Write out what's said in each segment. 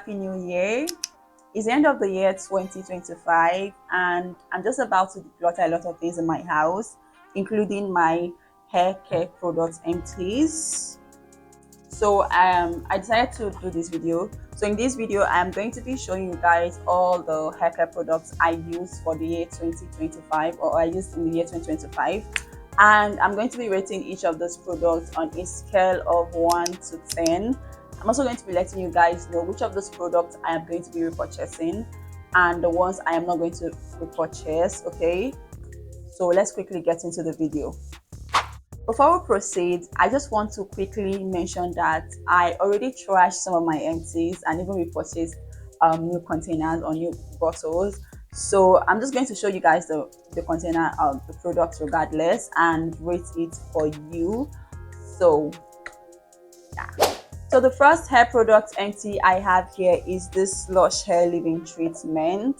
Happy New Year. It's the end of the year 2025, and I'm just about to declutter a lot of things in my house, including my hair care products empties. So I decided to do this video. So in this video, I'm going to be showing you guys all the hair care products I use for the year 2025, or I used in the year 2025. And I'm going to be rating each of those products on a scale of 1 to 10. I'm also going to be letting you guys know which of those products I am going to be repurchasing and the ones I am not going to repurchase. Okay, so let's quickly get into the video. Before we proceed, I just want to quickly mention that I already trashed some of my empties and even repurchased new containers or new bottles. So I'm just going to show you guys the container of the product regardless and rate it for you. So yeah. So the first hair product empty I have here is this Lush Hair Leave-In Treatment.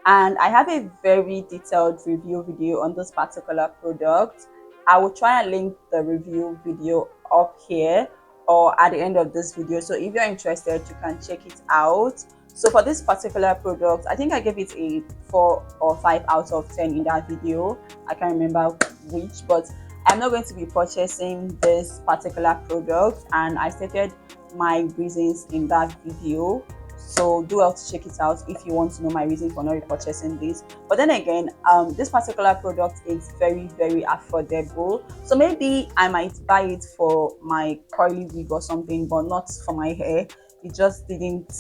And I have a very detailed review video on this particular product. I will try and link the review video up here or at the end of this video. So if you're interested, you can check it out. So for this particular product, I think I gave it a 4 or 5 out of 10 in that video. I can't remember which, but I'm not going to be purchasing this particular product, and I stated my reasons in that video. So do well to check it out if you want to know my reason for not repurchasing this. But then again, this particular product is very affordable, so maybe I might buy it for my curly wig or something, but not for my hair. It just didn't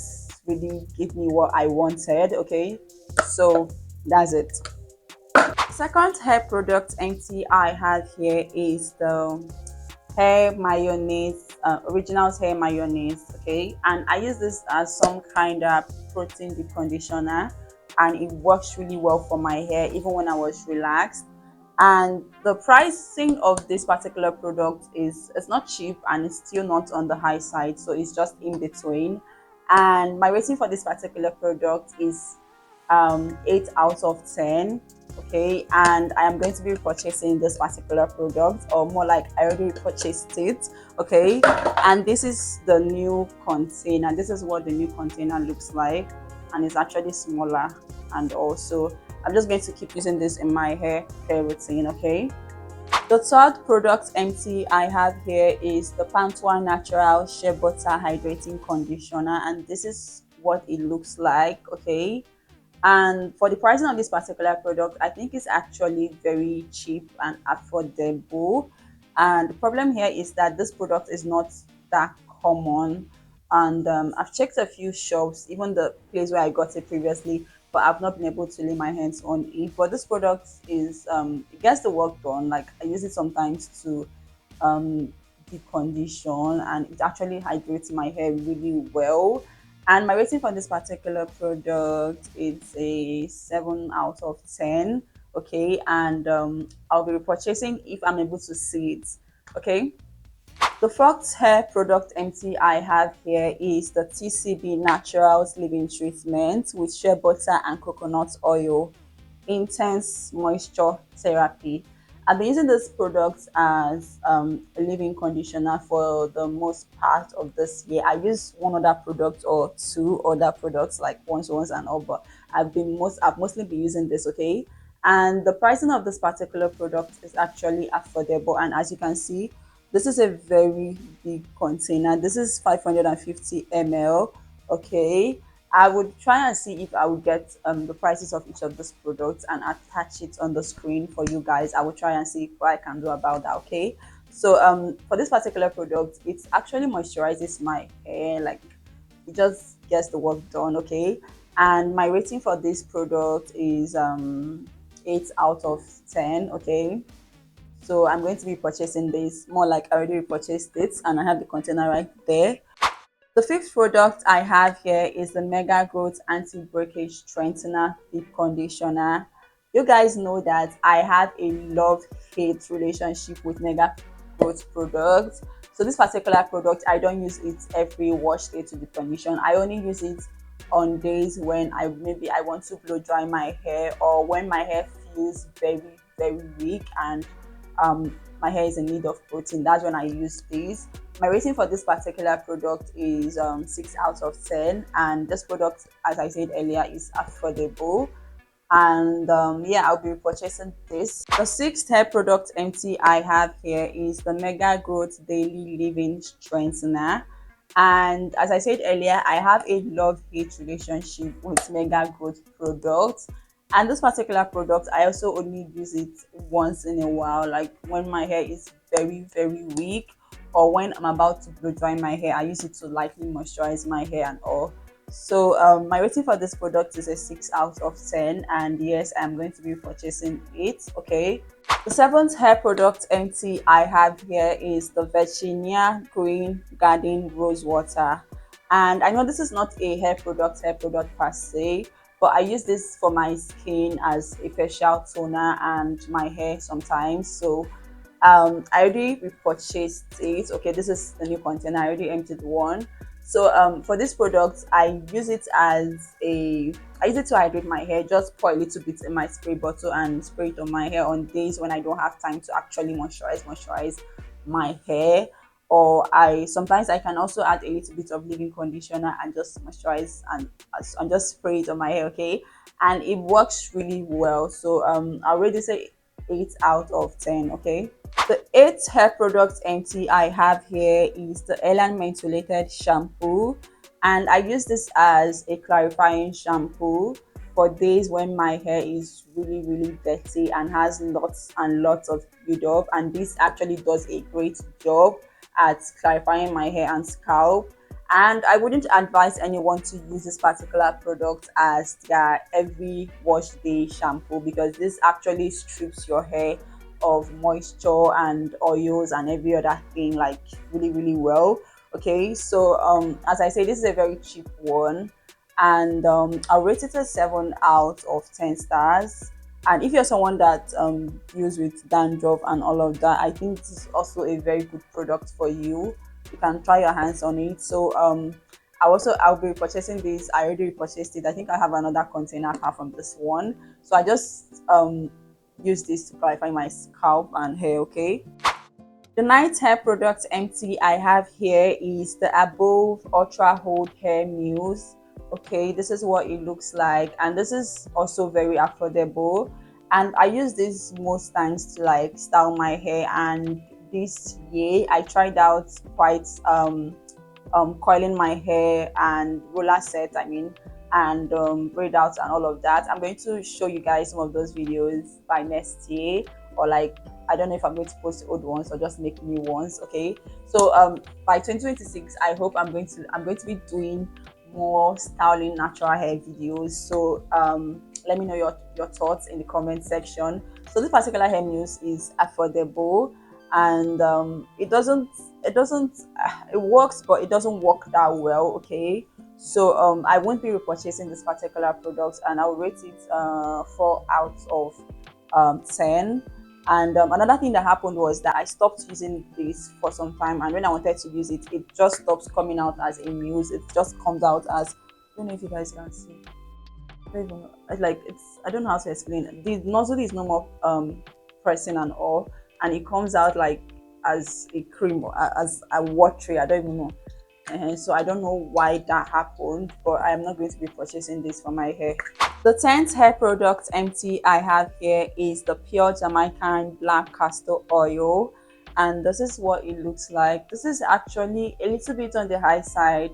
really give me what I wanted. Okay, so that's it. Second hair product empty I have here is the hair mayonnaise, originals hair mayonnaise. Okay, and I use this as some kind of protein deep conditioner, and it works really well for my hair even when I was relaxed. And the pricing of this particular product is, it's not cheap and it's still not on the high side, so it's just in between. And my rating for this particular product is 8 out of 10. Okay, and I am going to be purchasing this particular product, or more like I already purchased it. Okay, and this is the new container. This is what the new container looks like, and it's actually smaller. And also I'm just going to keep using this in my hair care routine. Okay, the third product empty I have here is the Pantone Natural Shea Butter Hydrating Conditioner, and this is what it looks like. Okay, and for the pricing of this particular product, I think it's actually very cheap and affordable. And the problem here is that this product is not that common, and I've checked a few shops, even the place where I got it previously, but I've not been able to lay my hands on it. But this product is it gets the work done. Like, I use it sometimes to deep condition, and it actually hydrates my hair really well. And my rating for this particular product is a 7 out of 10. Okay, and I'll be repurchasing if I'm able to see it. Okay, the fourth hair product empty I have here is the TCB Naturals Leave-In Treatment with shea butter and coconut oil intense moisture therapy. I've been using this product as a leave-in conditioner for the most part of this year. I use one other product or two other products like once and all, but I've mostly been using this. Okay, and the pricing of this particular product is actually affordable, and as you can see, this is a very big container. This is 550 ml. Okay, I would try and see if I would get the prices of each of these products and attach it on the screen for you guys. I will try and see what I can do about that. Okay, so for this particular product, it actually moisturizes my hair, like it just gets the work done. Okay, and my rating for this product is 8 out of 10. Okay, so I'm going to be purchasing this, more like I already purchased it, and I have the container right there. The fifth product I have here is the Mega Growth Anti-Breakage Strengthener Deep Conditioner. You guys know that I have a love-hate relationship with Mega Growth products. So this particular product, I don't use it every wash day to deep condition. I only use it on days when I want to blow dry my hair, or when my hair feels very weak and my hair is in need of protein. That's when I use this. My rating for this particular product is 6 out of 10, and this product, as I said earlier, is affordable. And yeah, I'll be purchasing this. The sixth hair product empty I have here is the Mega Growth Daily Living Strengthener. And as I said earlier, I have a love-hate relationship with Mega Growth products. And this particular product, I also only use it once in a while, like when my hair is very, very weak, or when I'm about to blow dry my hair. I use it to lightly moisturize my hair and all. So my rating for this product is a 6 out of 10, and yes, I'm going to be purchasing it. Okay. The seventh hair product empty I have here is the Virginia Green Garden Rose Water. And I know this is not a hair product per se, but I use this for my skin as a facial toner and my hair sometimes. So I already repurchased it. Okay, this is the new container. I already emptied one. So for this product, I use it to hydrate my hair. Just pour a little bit in my spray bottle and spray it on my hair on days when I don't have time to actually moisturize my hair. Or I sometimes I can also add a little bit of leave-in conditioner and just moisturize and just spray it on my hair. Okay, and it works really well. So I already say 8 out of 10. Okay. The eighth hair product empty I have here is the Ellen Mentholated Shampoo, and I use this as a clarifying shampoo for days when my hair is really, really dirty and has lots and lots of build-up, and this actually does a great job at clarifying my hair and scalp. And I wouldn't advise anyone to use this particular product as their every wash day shampoo, because this actually strips your hair of moisture and oils and every other thing like really, really well. Okay, so as I say, this is a very cheap one, and I'll rate it a 7 out of 10 stars. And if you're someone that deals with dandruff and all of that, I think this is also a very good product for you. You can try your hands on it. So I'll be purchasing this. I already purchased it. I think I have another container apart from this one. So I just use this to clarify my scalp and hair. Okay. The ninth hair product empty I have here is the Above Ultra Hold Hair Mousse. Okay, this is what it looks like, and this is also very affordable. And I use this most times to like style my hair. And this year I tried out quite coiling my hair and roller set, and braid out and all of that. I'm going to show you guys some of those videos by next year, or like I don't know if I'm going to post old ones or just make new ones. Okay, so by 2026 I hope I'm going to be doing more styling natural hair videos. So let me know your thoughts in the comment section. So this particular hair mousse is affordable, and it works, but it doesn't work that well. Okay, so I won't be repurchasing this particular product, and I'll rate it 4 out of 10. And another thing that happened was that I stopped using this for some time, and when I wanted to use it, it just stops coming out as a mousse. It just comes out as, I don't know if you guys can see. I don't even know. I don't know how to explain it. The nozzle is no more pressing and all, and it comes out like as a cream or as a watery. I don't even know. So I don't know why that happened, but I am not going to be purchasing this for my hair. The 10th hair product empty I have here is the Pure Jamaican Black Castor Oil, and this is what it looks like. This is actually a little bit on the high side,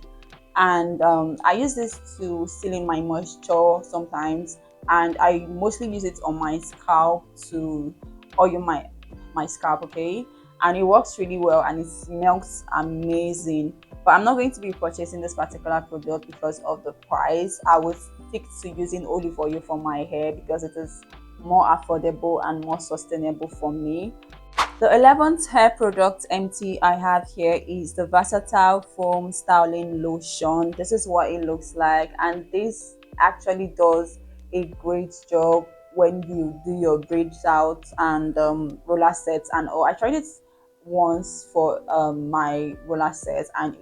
and I use this to seal in my moisture sometimes, and I mostly use it on my scalp to oil my scalp. Okay, and it works really well and it smells amazing. But I'm not going to be purchasing this particular product because of the price. I will stick to using olive oil for my hair because it is more affordable and more sustainable for me. The 11th hair product empty I have here is the Versatile Foam Styling Lotion. This is what it looks like, and this actually does a great job when you do your braids out and roller sets and all. I tried it once for my roller set, and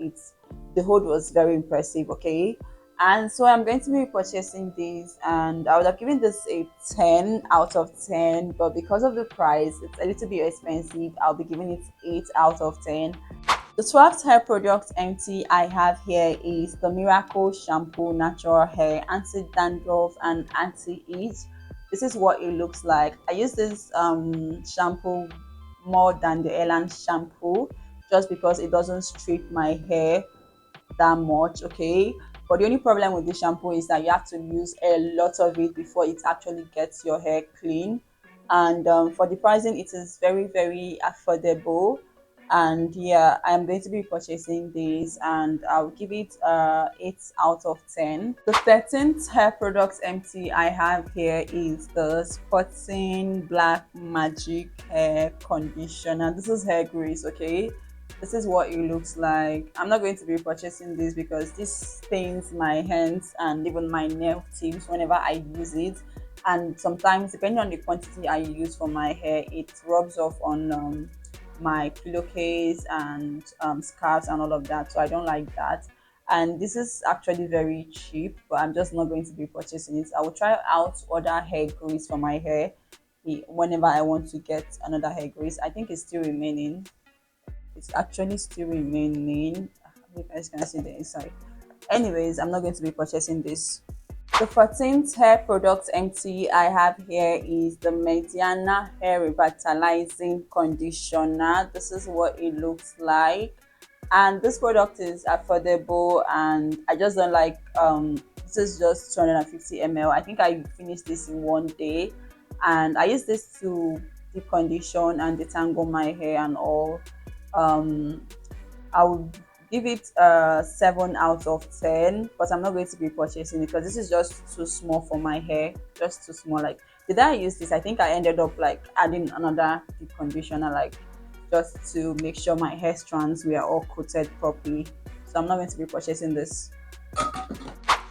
the hold was very impressive. Okay, and so I'm going to be purchasing this, and I would have given this a 10 out of 10, but because of the price, it's a little bit expensive. I'll be giving it 8 out of 10. The 12th hair product empty I have here is the Miracle Shampoo Natural Hair Anti-Dandruff and Anti-Itch. This is what it looks like. I use this shampoo more than the Elan shampoo just because it doesn't strip my hair that much, okay? But the only problem with this shampoo is that you have to use a lot of it before it actually gets your hair clean. And for the pricing, it is very, very affordable. And yeah, I'm going to be purchasing this, and I'll give it 8 out of 10. The 13th hair product empty I have here is the Sporting Black Magic Hair Conditioner. This is hair grease, okay? This is what it looks like. I'm not going to be purchasing this because this stains my hands and even my nail tips whenever I use it. And sometimes, depending on the quantity I use for my hair, it rubs off on my pillowcase and scarves and all of that. So I don't like that. And this is actually very cheap, but I'm just not going to be purchasing it. I will try out other hair grease for my hair whenever I want to get another hair grease. I think it's still remaining. It's actually still remaining. You guys can see the inside. Anyways, I'm not going to be purchasing this. The 14th hair product empty I have here is the Mediana Hair Revitalizing Conditioner. This is what it looks like. And this product is affordable, and I just don't like this is just 250 ml. I think I finished this in one day, and I use this to deep condition and detangle my hair and all. um I would give it 7 out of 10, but I'm not going to be purchasing it because this is just too small for my hair, just too small. Like, did I use this? I think I ended up like adding another deep conditioner, like just to make sure my hair strands were all coated properly. So I'm not going to be purchasing this.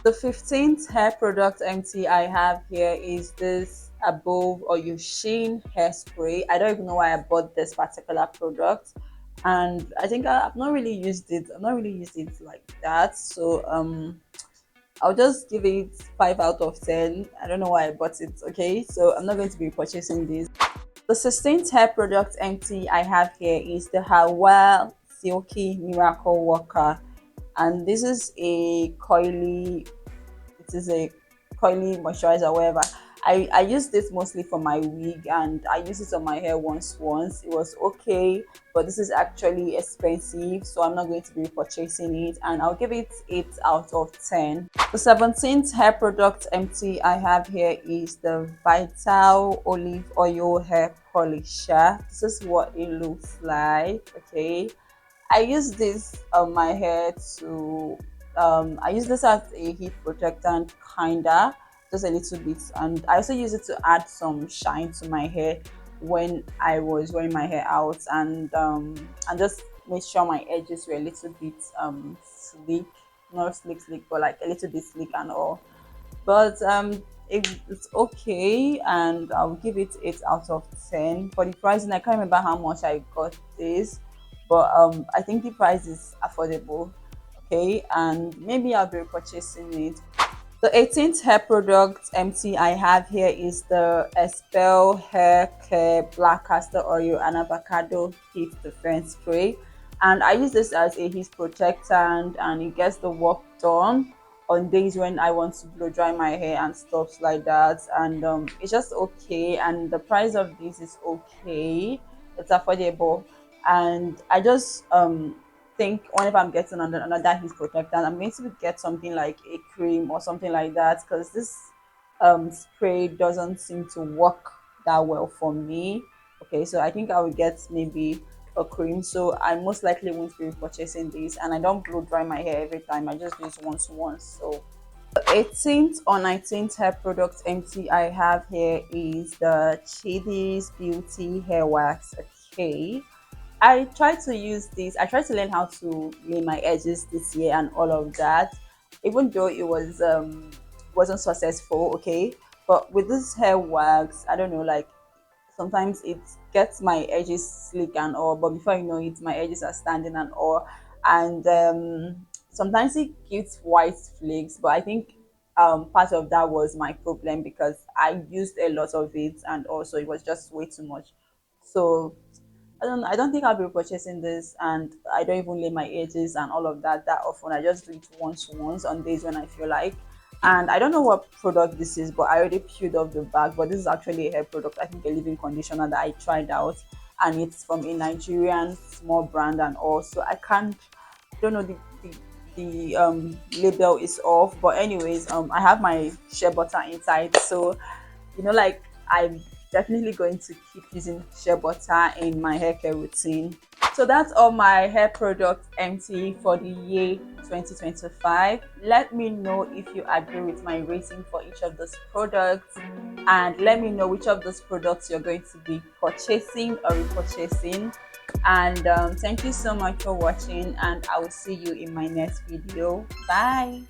The 15th hair product empty I have here is this Above or Yushin hairspray. I don't even know why I bought this particular product, and I think I've not really used it. I've not really used it like that. So I'll just give it 5 out of 10. I don't know why I bought it. Okay, so I'm not going to be purchasing this. The 16th hair product empty I have here is the Hawa Silky Miracle Worker, and this is a coily, it is a coily moisturizer, whatever. I use this mostly for my wig, and I use it on my hair once. It was okay, but this is actually expensive, so I'm not going to be purchasing it, and I'll give it 8 out of 10. The 17th hair product empty I have here is the Vital Olive Oil Hair Polisher. This is what it looks like, okay? I use this on my hair to I use this as a heat protectant, kinda, just a little bit, and I also use it to add some shine to my hair when I was wearing my hair out, and just make sure my edges were a little bit sleek, not sleek, but like a little bit sleek and all. But it's okay, and I'll give it 8 out of 10 for the pricing. I can't remember how much I got this, but I think the price is affordable, okay, and maybe I'll be purchasing it. The 18th hair product empty I have here is the Espel Hair Care Black Castor Oil and Avocado Heat Defense Spray. And I use this as a heat protectant, and it gets the work done on days when I want to blow dry my hair and stuff like that. And it's just okay. And the price of this is okay. It's affordable. And I just think whenever I'm getting another heat protectant, I'm going to get something like a cream or something like that, because this spray doesn't seem to work that well for me. Okay, so I think I will get maybe a cream. So I most likely won't be purchasing this, and I don't blow dry my hair every time. I just use once. So the 18th or 19th hair product empty I have here is the Chidis Beauty Hair Wax. Okay, I tried to use this. I tried to learn how to lay my edges this year and all of that, even though it wasn't successful. Okay, but with this hair wax, I don't know, like sometimes it gets my edges slick and all, but before you know it, my edges are standing and all, and sometimes it gives white flakes. But I think part of that was my problem because I used a lot of it, and also it was just way too much. So I don't think I'll be purchasing this, and I don't even lay my edges and all of that often. I just do it once on days when I feel like. And I don't know what product this is, but I already peeled off the bag. But this is actually a hair product, I think a leave-in conditioner that I tried out, and it's from a Nigerian small brand and all. So I don't know, the label is off. But anyways, I have my shea butter inside, so like, I'm definitely going to keep using shea butter in my hair care routine. So that's all my hair product empty for the year 2025. Let me know if you agree with my rating for each of those products, and let me know which of those products you're going to be purchasing or repurchasing. And thank you so much for watching, and I will see you in my next video. Bye.